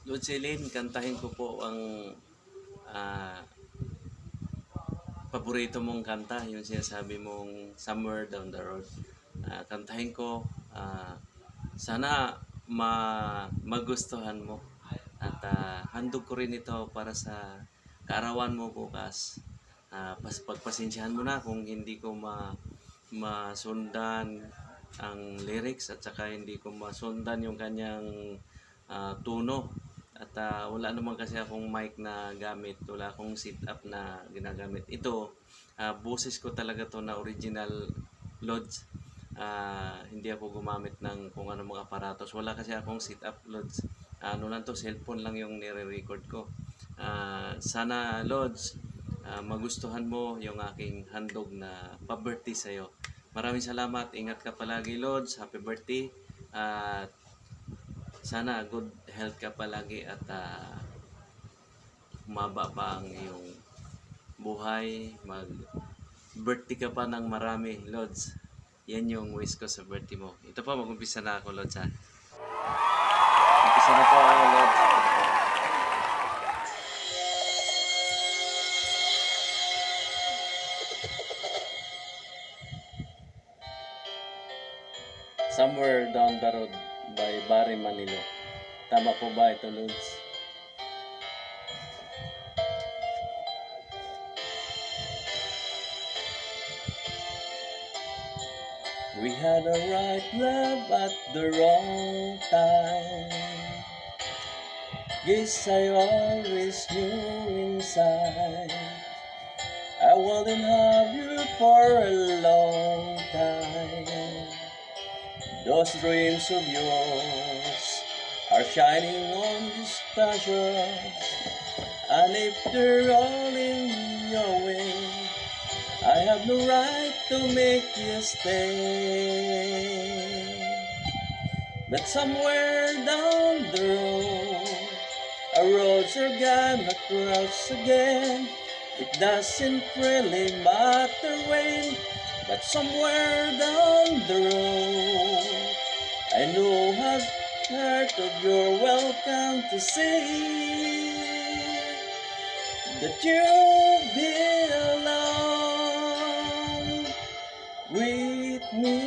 Lord Celine, kantahin ko po ang ah, paborito mong kanta, yung sinasabi mong Somewhere Down the Road. Kantahin ko, sana magustuhan mo. At handog ko rin ito para sa kaarawan mo bukas. Pagpasensyahan mo na kung hindi ko masundan ang lyrics at saka hindi ko masundan yung kanyang tuno. At wala naman kasi akong mic na gamit, wala akong sit-up na ginagamit. Ito, boses ko talaga to na original Lods. Hindi ako gumamit ng kung ano mga aparatos. Wala kasi akong sit-up Lods. Ano lang to, cellphone lang yung nire-record ko. Sana Lods, magustuhan mo yung aking handog na pa-birthday sa'yo. Maraming salamat. Ingat ka palagi Lods. Happy birthday. At sana good health ka palagi at humaba pa ang iyong buhay. Mag-birthday ka pa ng marami, Lods. Yan yung wish ko sa birthday mo. Ito pa, mag-umpisa na ako, Lods, ha. Umpisa na po ako, Lods. Somewhere Down the Road by Barry Manilo. Tama po ba ito, Lods? We had a right love at the wrong time. Guess I always knew inside I wouldn't have you for a long time. Those dreams of yours are shining on these stars, and if they're all in your way, I have no right to make you stay. But somewhere down the road, our roads are gonna cross again. It doesn't really matter when, but somewhere down the road, I know I've heard of your welcome to say that you'll be alone with me.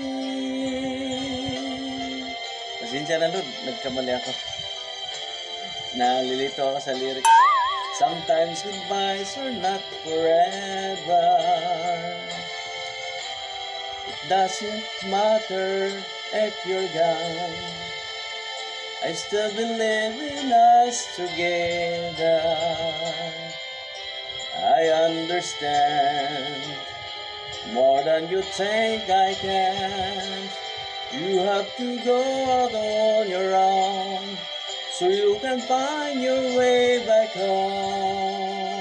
Pasensya na, Lord, nagkamali ako. Nalilito ako sa lyrics. Sometimes goodbyes are not forever. It doesn't matter if you're gone, I still believe in us together. I understand more than you think I can. You have to go out on your own so you can find your way back home.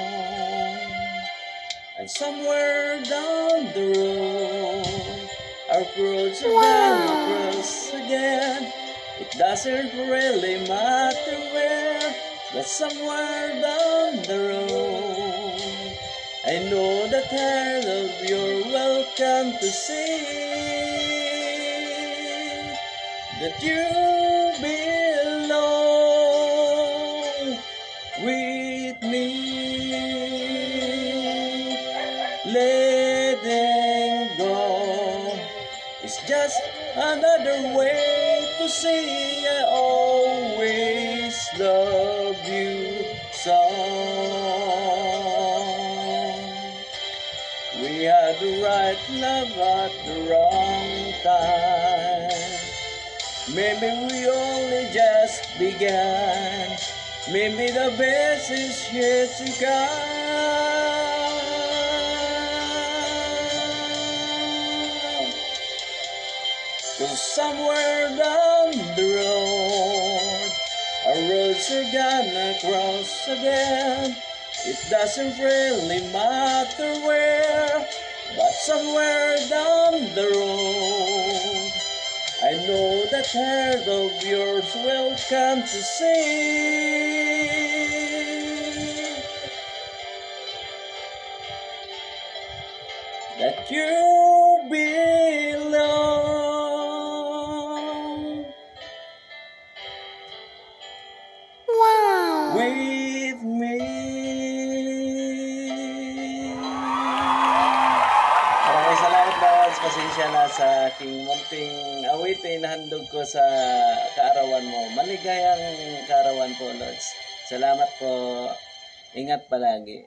And somewhere down the road, our roads are gonna cross again. It doesn't really matter where, but somewhere down the road, I know that heart of you're welcome to say that you belong with me. Letting go is just another way to say I always love you so. We had the right love at the wrong time. Maybe we only just began. Maybe the best is yet to come. 'Cause somewhere down the road, our roads are gonna cross again. It doesn't really matter where, but somewhere down the road, I know that heart of yours will come to say that you belong. Wow. na sa aking munting awitin na handog ko sa kaarawan mo. Maligayang kaarawan po, Lods. Salamat po. Ingat palagi.